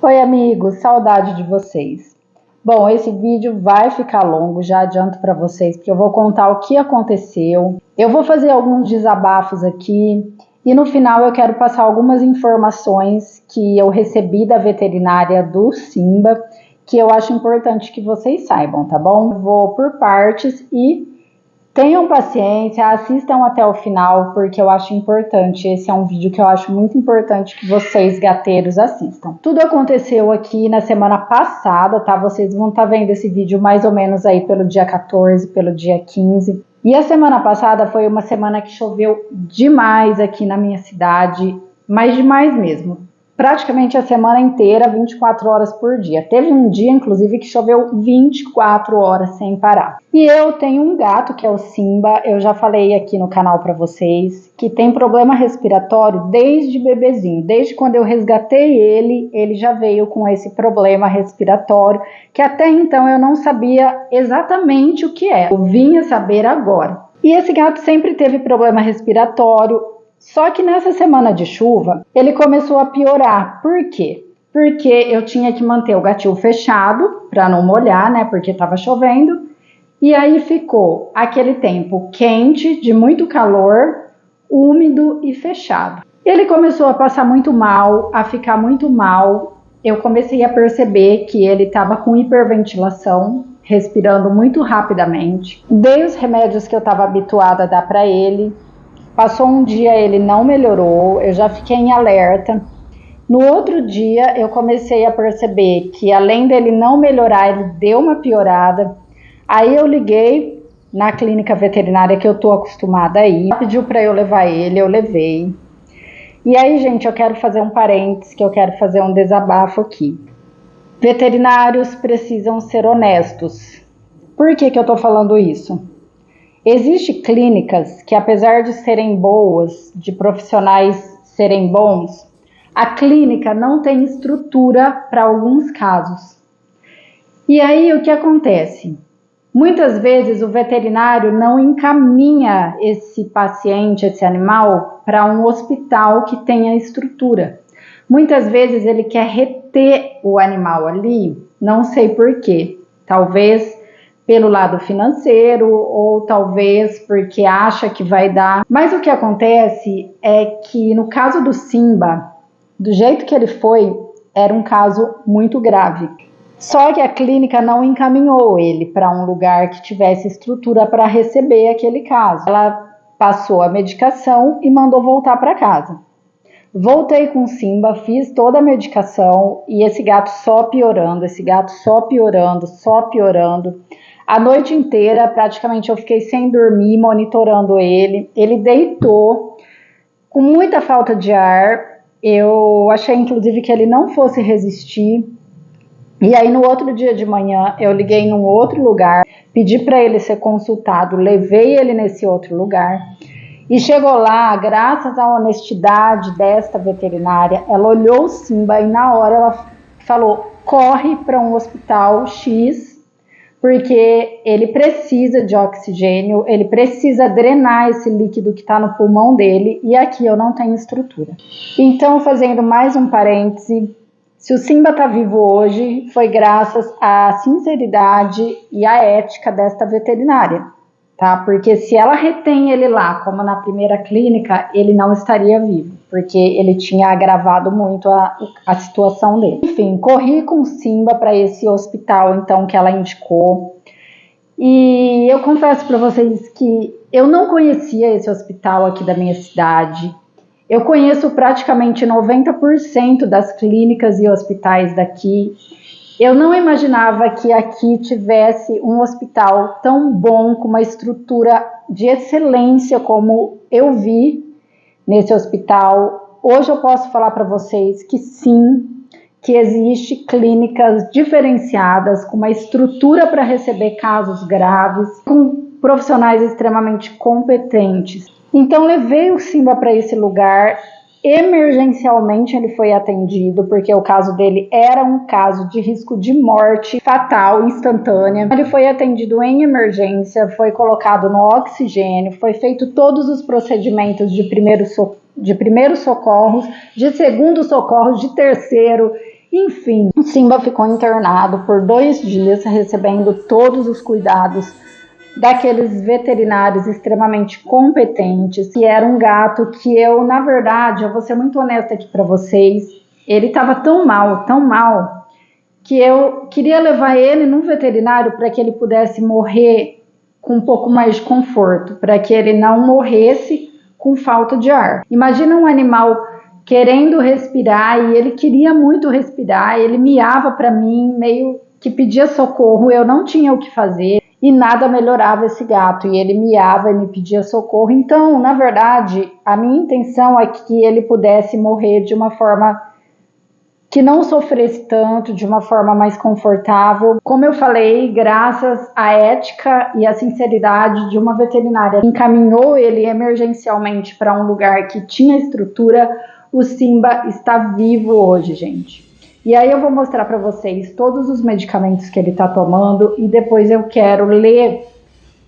Oi, amigos, saudade de vocês. Bom, esse vídeo vai ficar longo, já adianto para vocês, porque eu vou contar o que aconteceu. Eu vou fazer alguns desabafos aqui e no final eu quero passar algumas informações que eu recebi da veterinária do Simba, que eu acho importante que vocês saibam, tá bom? Eu vou por partes e tenham paciência, assistam até o final, porque eu acho importante. Esse é um vídeo que eu acho muito importante que vocês, gateiros, assistam. Tudo aconteceu aqui na semana passada, tá? Vocês vão estar vendo esse vídeo mais ou menos aí pelo dia 14, pelo dia 15. E a semana passada foi uma semana que choveu demais aqui na minha cidade, mas demais mesmo. Praticamente a semana inteira, 24 horas por dia. Teve um dia, inclusive, que choveu 24 horas sem parar. E eu tenho um gato, que é o Simba, eu já falei aqui no canal para vocês, que tem problema respiratório desde bebezinho. Desde quando eu resgatei ele já veio com esse problema respiratório, que até então eu não sabia exatamente o que é. Eu vinha saber agora. E esse gato sempre teve problema respiratório. Só que nessa semana de chuva, ele começou a piorar. Por quê? Porque eu tinha que manter o gatil fechado para não molhar, né? Porque estava chovendo. E aí ficou aquele tempo quente, de muito calor, úmido e fechado. Ele começou a passar muito mal, a ficar muito mal. Eu comecei a perceber que ele estava com hiperventilação, respirando muito rapidamente. Dei os remédios que eu estava habituada a dar para ele. Passou um dia, ele não melhorou, eu já fiquei em alerta. No outro dia, eu comecei a perceber que além dele não melhorar, ele deu uma piorada. Aí eu liguei na clínica veterinária que eu tô acostumada a ir. Pediu para eu levar ele, eu levei. E aí, gente, eu quero fazer um parênteses, que eu quero fazer um desabafo aqui. Veterinários precisam ser honestos. Por que eu tô falando isso? Existem clínicas que, apesar de serem boas, de profissionais serem bons, a clínica não tem estrutura para alguns casos. E aí o que acontece? Muitas vezes o veterinário não encaminha esse paciente, esse animal, para um hospital que tenha estrutura. Muitas vezes ele quer reter o animal ali, não sei por quê. Talvez pelo lado financeiro ou talvez porque acha que vai dar. Mas o que acontece é que no caso do Simba, do jeito que ele foi, era um caso muito grave. Só que a clínica não encaminhou ele para um lugar que tivesse estrutura para receber aquele caso. Ela passou a medicação e mandou voltar para casa. Voltei com o Simba, fiz toda a medicação e esse gato só piorando, só piorando. A noite inteira, praticamente, eu fiquei sem dormir, monitorando ele. Ele deitou com muita falta de ar. Eu achei, inclusive, que ele não fosse resistir. E aí, no outro dia de manhã, eu liguei num outro lugar, pedi para ele ser consultado, levei ele nesse outro lugar. E chegou lá, graças à honestidade desta veterinária, ela olhou o Simba e na hora ela falou, corre para um hospital X, porque ele precisa de oxigênio, ele precisa drenar esse líquido que está no pulmão dele e aqui eu não tenho estrutura. Então, fazendo mais um parêntese, se o Simba está vivo hoje, foi graças à sinceridade e à ética desta veterinária, tá? Porque se ela retém ele lá, como na primeira clínica, ele não estaria vivo, porque ele tinha agravado muito a situação dele. Enfim, corri com o Simba para esse hospital, então, que ela indicou. E eu confesso para vocês que eu não conhecia esse hospital aqui da minha cidade. Eu conheço praticamente 90% das clínicas e hospitais daqui. Eu não imaginava que aqui tivesse um hospital tão bom, com uma estrutura de excelência como eu vi nesse hospital. Hoje eu posso falar para vocês que sim, que existe clínicas diferenciadas, com uma estrutura para receber casos graves, com profissionais extremamente competentes. Então levei o Simba para esse lugar. Emergencialmente ele foi atendido, porque o caso dele era um caso de risco de morte fatal, instantânea. Ele foi atendido em emergência, foi colocado no oxigênio, foi feito todos os procedimentos de primeiros socorros, de segundo socorro, de terceiro. Enfim, o Simba ficou internado por 2 dias, recebendo todos os cuidados daqueles veterinários extremamente competentes. E era um gato que eu, na verdade, eu vou ser muito honesta aqui para vocês, ele estava tão mal, que eu queria levar ele num veterinário para que ele pudesse morrer com um pouco mais de conforto, para que ele não morresse com falta de ar. Imagina um animal querendo respirar e ele queria muito respirar, ele miava para mim, meio que pedia socorro, eu não tinha o que fazer e nada melhorava esse gato, e ele miava e me pedia socorro. Então, na verdade, a minha intenção é que ele pudesse morrer de uma forma que não sofresse tanto, de uma forma mais confortável. Como eu falei, graças à ética e à sinceridade de uma veterinária que encaminhou ele emergencialmente para um lugar que tinha estrutura, o Simba está vivo hoje, gente. E aí eu vou mostrar para vocês todos os medicamentos que ele está tomando e depois eu quero ler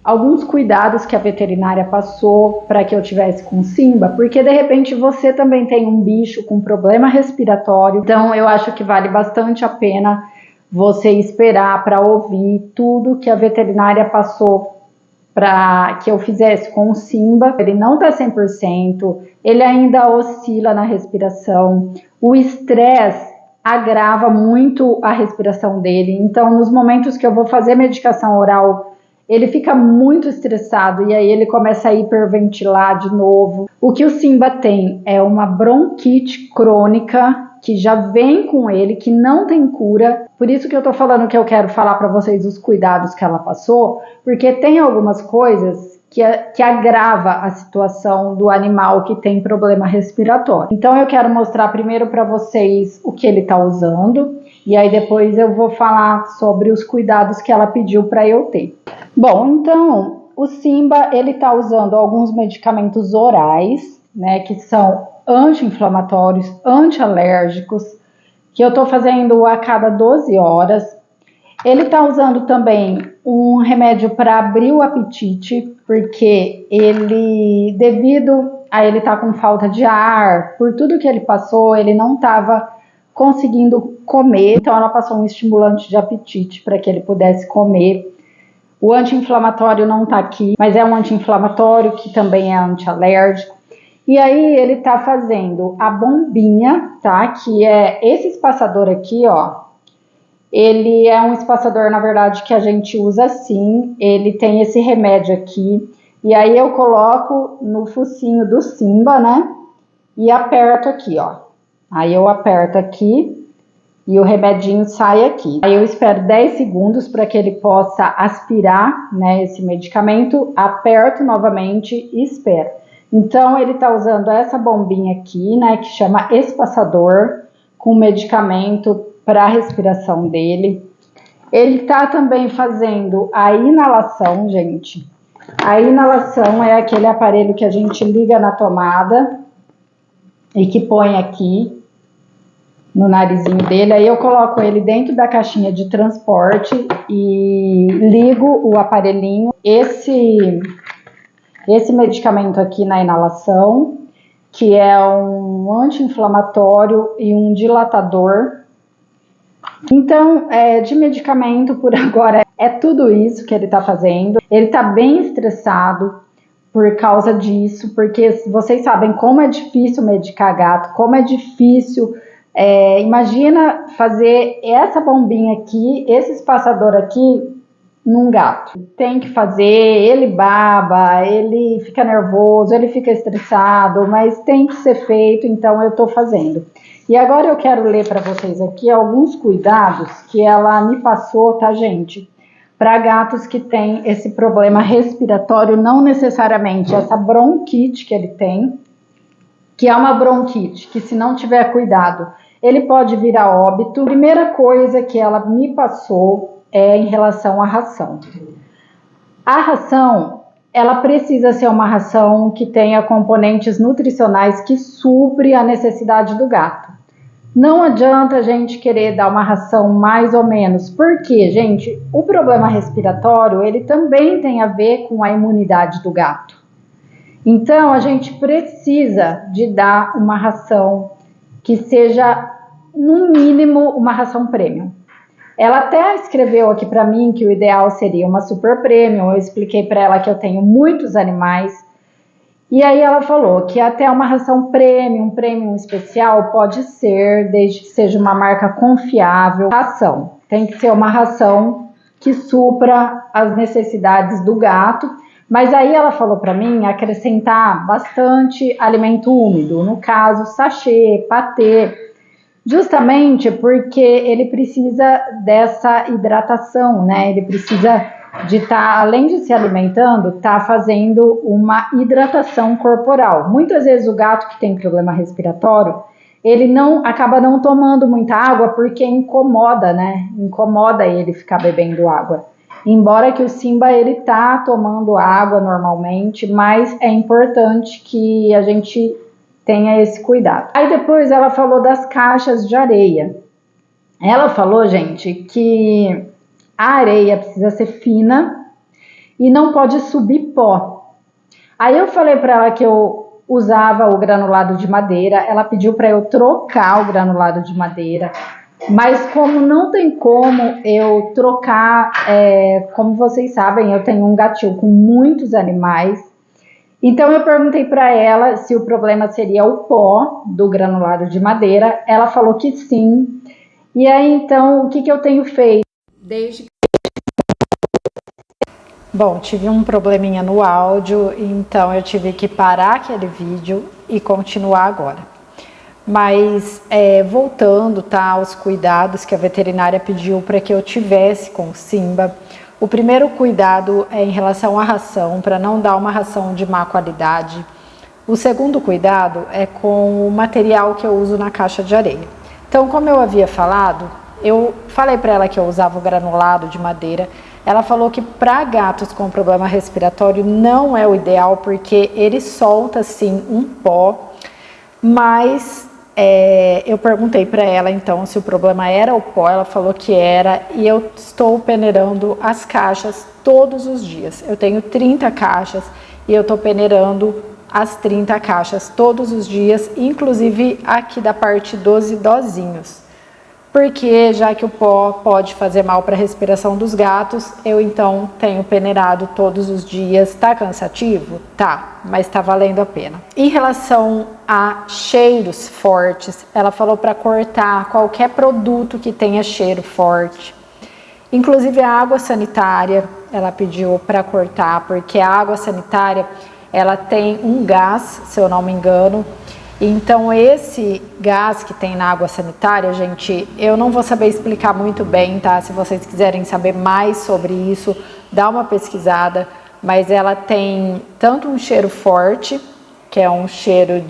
alguns cuidados que a veterinária passou para que eu tivesse com o Simba, porque de repente você também tem um bicho com problema respiratório, então eu acho que vale bastante a pena você esperar para ouvir tudo que a veterinária passou para que eu fizesse com o Simba. Ele não está 100%, ele ainda oscila na respiração, o estresse agrava muito a respiração dele, então nos momentos que eu vou fazer medicação oral, ele fica muito estressado e aí ele começa a hiperventilar de novo. O que o Simba tem é uma bronquite crônica que já vem com ele, que não tem cura. Por isso que eu tô falando que eu quero falar para vocês os cuidados que ela passou, porque tem algumas coisas que agrava a situação do animal que tem problema respiratório. Então eu quero mostrar primeiro para vocês o que ele está usando e aí depois eu vou falar sobre os cuidados que ela pediu para eu ter. Bom, então o Simba ele está usando alguns medicamentos orais, né, que são anti-inflamatórios, anti-alérgicos, que eu estou fazendo a cada 12 horas. Ele está usando também um remédio para abrir o apetite, porque ele, devido a ele estar com falta de ar, por tudo que ele passou, ele não estava conseguindo comer, então ela passou um estimulante de apetite para que ele pudesse comer. O anti-inflamatório não está aqui, mas é um anti-inflamatório que também é anti-alérgico. E aí ele está fazendo a bombinha, tá? Que é esse espaçador aqui, ó. Ele é um espaçador, na verdade, que a gente usa assim. Ele tem esse remédio aqui. E aí eu coloco no focinho do Simba, né? E aperto aqui, ó. Aí eu aperto aqui e o remedinho sai aqui. Aí eu espero 10 segundos para que ele possa aspirar, né, esse medicamento. Aperto novamente e espero. Então ele está usando essa bombinha aqui, né, que chama espaçador, com medicamento para a respiração dele. Ele está também fazendo a inalação, gente. A inalação é aquele aparelho que a gente liga na tomada e que põe aqui no narizinho dele. Aí eu coloco ele dentro da caixinha de transporte e ligo o aparelhinho. Esse medicamento aqui na inalação, que é um anti-inflamatório e um dilatador. Então, de medicamento, por agora, é tudo isso que ele está fazendo. Ele está bem estressado por causa disso, porque vocês sabem como é difícil medicar gato, como é difícil. Imagina fazer essa bombinha aqui, esse espaçador aqui, num gato. Tem que fazer, ele baba, ele fica nervoso, ele fica estressado, mas tem que ser feito, então eu tô fazendo. E agora eu quero ler para vocês aqui alguns cuidados que ela me passou, tá, gente? Para gatos que têm esse problema respiratório, não necessariamente essa bronquite que ele tem, que é uma bronquite que, se não tiver cuidado, ele pode vir a óbito. A primeira coisa que ela me passou é em relação à ração. A ração, ela precisa ser uma ração que tenha componentes nutricionais que supre a necessidade do gato. Não adianta a gente querer dar uma ração mais ou menos, porque, gente, o problema respiratório, ele também tem a ver com a imunidade do gato. Então, a gente precisa de dar uma ração que seja no mínimo, uma ração premium. Ela até escreveu aqui para mim que o ideal seria uma super premium. Eu expliquei para ela que eu tenho muitos animais. E aí ela falou que até uma ração premium especial pode ser, desde que seja uma marca confiável. Ração tem que ser uma ração que supra as necessidades do gato. Mas aí ela falou para mim acrescentar bastante alimento úmido, no caso sachê, patê, justamente porque ele precisa dessa hidratação, né? Ele precisa de estar, além de se alimentando, fazendo uma hidratação corporal. Muitas vezes o gato que tem problema respiratório, ele acaba não tomando muita água porque incomoda, né? Incomoda ele ficar bebendo água. Embora que o Simba ele tá tomando água normalmente, mas é importante que a gente tenha esse cuidado. Aí depois ela falou das caixas de areia. Ela falou, gente, que a areia precisa ser fina e não pode subir pó. Aí eu falei para ela que eu usava o granulado de madeira. Ela pediu para eu trocar o granulado de madeira. Mas como não tem como eu trocar, como vocês sabem, eu tenho um gatil com muitos animais. Então eu perguntei para ela se o problema seria o pó do granulado de madeira. Ela falou que sim. E aí então o que eu tenho feito? Bom, tive um probleminha no áudio, então eu tive que parar aquele vídeo e continuar agora. Mas voltando aos cuidados que a veterinária pediu para que eu tivesse com o Simba. O primeiro cuidado é em relação à ração, para não dar uma ração de má qualidade. O segundo cuidado é com o material que eu uso na caixa de areia. Então, como eu havia falado, eu falei para ela que eu usava o granulado de madeira. Ela falou que para gatos com problema respiratório não é o ideal, porque ele solta sim um pó, mas eu perguntei para ela então se o problema era o pó. Ela falou que era, e eu estou peneirando as caixas todos os dias. Eu tenho 30 caixas e eu estou peneirando as 30 caixas todos os dias, inclusive aqui da parte dos idosinhos. Porque já que o pó pode fazer mal para a respiração dos gatos, eu então tenho peneirado todos os dias. Tá cansativo? Tá, mas tá valendo a pena. Em relação a cheiros fortes, ela falou para cortar qualquer produto que tenha cheiro forte. Inclusive a água sanitária, ela pediu para cortar, porque a água sanitária, ela tem um gás, se eu não me engano. Então esse gás que tem na água sanitária, gente, eu não vou saber explicar muito bem, tá? Se vocês quiserem saber mais sobre isso, dá uma pesquisada. Mas ela tem tanto um cheiro forte, que é um cheiro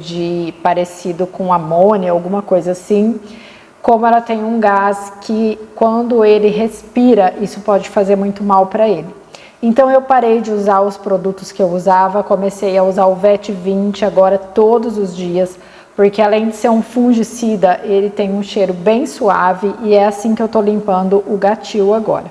parecido com amônia, alguma coisa assim, como ela tem um gás que quando ele respira, isso pode fazer muito mal para ele. Então eu parei de usar os produtos que eu usava, comecei a usar o VET 20 agora todos os dias, porque além de ser um fungicida, ele tem um cheiro bem suave e é assim que eu tô limpando o gatil agora.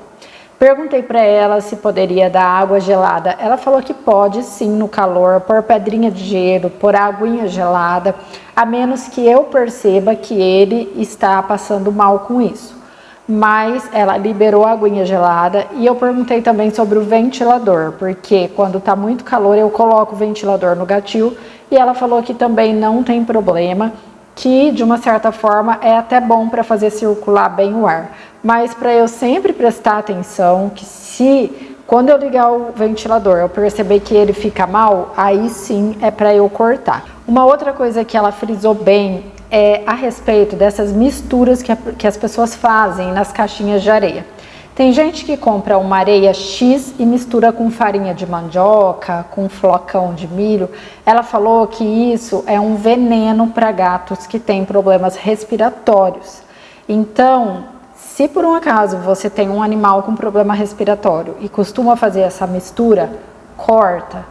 Perguntei para ela se poderia dar água gelada. Ela falou que pode sim no calor, pôr pedrinha de gelo, pôr aguinha gelada, a menos que eu perceba que ele está passando mal com isso. Mas ela liberou a aguinha gelada. E eu perguntei também sobre o ventilador, porque quando tá muito calor eu coloco o ventilador no gatil, e ela falou que também não tem problema, que de uma certa forma é até bom para fazer circular bem o ar, mas para eu sempre prestar atenção que se quando eu ligar o ventilador eu perceber que ele fica mal, aí sim é para eu cortar. Uma outra coisa que ela frisou bem é a respeito dessas misturas que as pessoas fazem nas caixinhas de areia. Tem gente que compra uma areia X e mistura com farinha de mandioca, com flocão de milho. Ela falou que isso é um veneno para gatos que têm problemas respiratórios. Então, se por um acaso você tem um animal com problema respiratório e costuma fazer essa mistura, corta,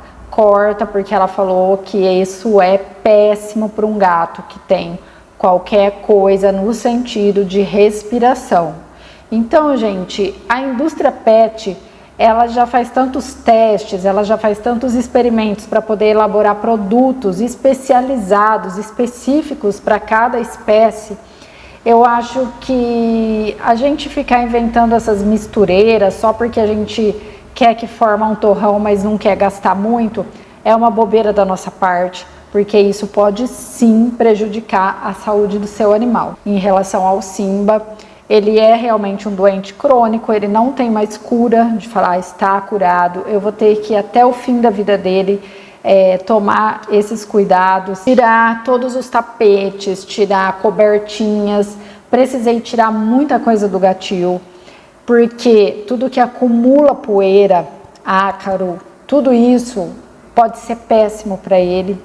porque ela falou que isso é péssimo para um gato que tem qualquer coisa no sentido de respiração. Então, gente, a indústria pet, ela já faz tantos testes, ela já faz tantos experimentos para poder elaborar produtos especializados, específicos para cada espécie. Eu acho que a gente ficar inventando essas mistureiras só porque a gente quer que forma um torrão, mas não quer gastar muito, é uma bobeira da nossa parte, porque isso pode sim prejudicar a saúde do seu animal. Em relação ao Simba, ele é realmente um doente crônico, ele não tem mais cura, de falar está curado, eu vou ter que ir até o fim da vida dele tomar esses cuidados, tirar todos os tapetes, tirar cobertinhas, precisei tirar muita coisa do gatil, porque tudo que acumula poeira, ácaro, tudo isso pode ser péssimo para ele,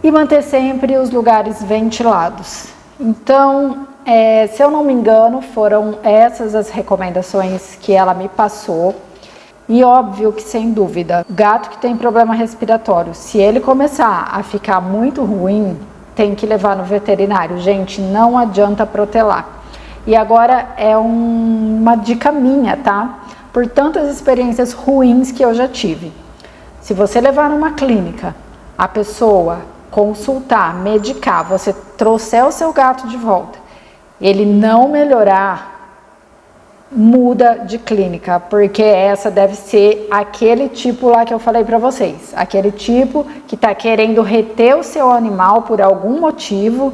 e manter sempre os lugares ventilados. Então, se eu não me engano, foram essas as recomendações que ela me passou. E óbvio que, sem dúvida, gato que tem problema respiratório, se ele começar a ficar muito ruim, tem que levar no veterinário. Gente, não adianta protelar. E agora é uma dica minha, tá? Por tantas experiências ruins que eu já tive. Se você levar numa clínica, a pessoa consultar, medicar, você trouxer o seu gato de volta, ele não melhorar, muda de clínica, porque essa deve ser aquele tipo lá que eu falei para vocês, aquele tipo que tá querendo reter o seu animal por algum motivo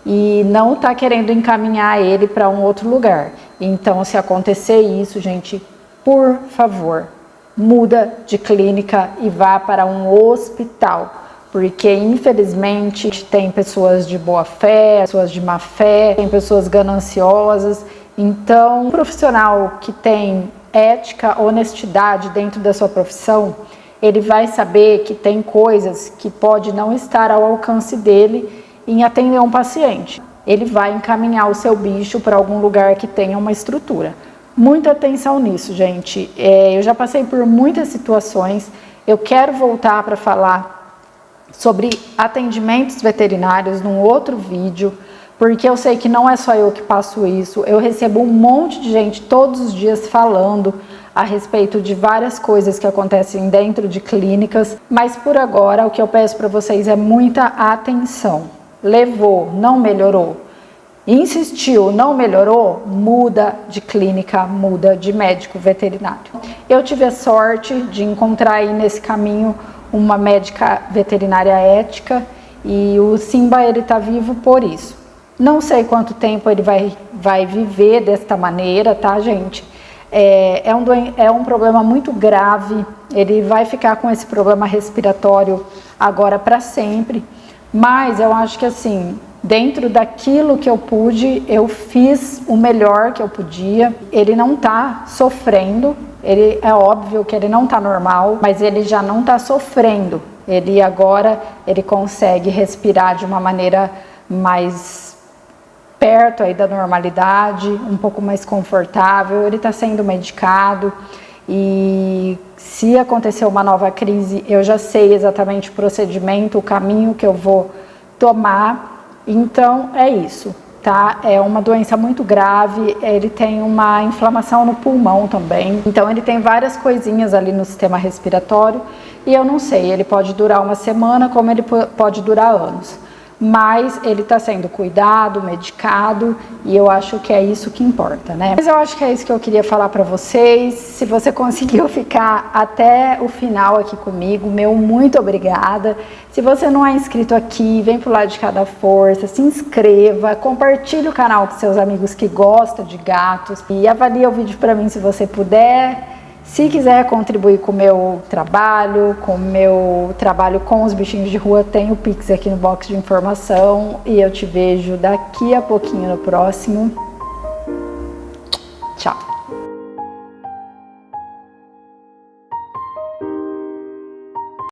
e não tá querendo encaminhar ele para um outro lugar. Então, se acontecer isso, gente, por favor, muda de clínica e vá para um hospital, porque infelizmente tem pessoas de boa fé, pessoas de má fé, tem pessoas gananciosas. Então, um profissional que tem ética, honestidade dentro da sua profissão, ele vai saber que tem coisas que pode não estar ao alcance dele em atender um paciente. Ele vai encaminhar o seu bicho para algum lugar que tenha uma estrutura. Muita atenção nisso, gente. Eu já passei por muitas situações. Eu quero voltar para falar sobre atendimentos veterinários num outro vídeo, porque eu sei que não é só eu que passo isso, eu recebo um monte de gente todos os dias falando a respeito de várias coisas que acontecem dentro de clínicas, mas por agora o que eu peço para vocês é muita atenção. Levou, não melhorou, insistiu, não melhorou, muda de clínica, muda de médico veterinário. Eu tive a sorte de encontrar aí nesse caminho uma médica veterinária ética e o Simba, ele tá vivo por isso. Não sei quanto tempo ele vai viver desta maneira, tá, gente? É um problema muito grave, ele vai ficar com esse problema respiratório agora para sempre, mas eu acho que assim, dentro daquilo que eu pude, eu fiz o melhor que eu podia. Ele não tá sofrendo, é óbvio que ele não tá normal, mas ele já não tá sofrendo. Ele agora, ele consegue respirar de uma maneira mais perto aí da normalidade, um pouco mais confortável, ele está sendo medicado e se acontecer uma nova crise, eu já sei exatamente o procedimento, o caminho que eu vou tomar, então é isso, tá? É uma doença muito grave, ele tem uma inflamação no pulmão também, então ele tem várias coisinhas ali no sistema respiratório e eu não sei, ele pode durar uma semana como ele pode durar anos. Mas ele está sendo cuidado, medicado, e eu acho que é isso que importa, né? Mas eu acho que é isso que eu queria falar para vocês. Se você conseguiu ficar até o final aqui comigo, meu muito obrigada. Se você não é inscrito aqui, vem pro lado de cada força, se inscreva, compartilhe o canal com seus amigos que gostam de gatos e avalie o vídeo para mim se você puder. Se quiser contribuir com o meu trabalho, com os bichinhos de rua, tem o Pix aqui no box de informação. E eu te vejo daqui a pouquinho no próximo. Tchau!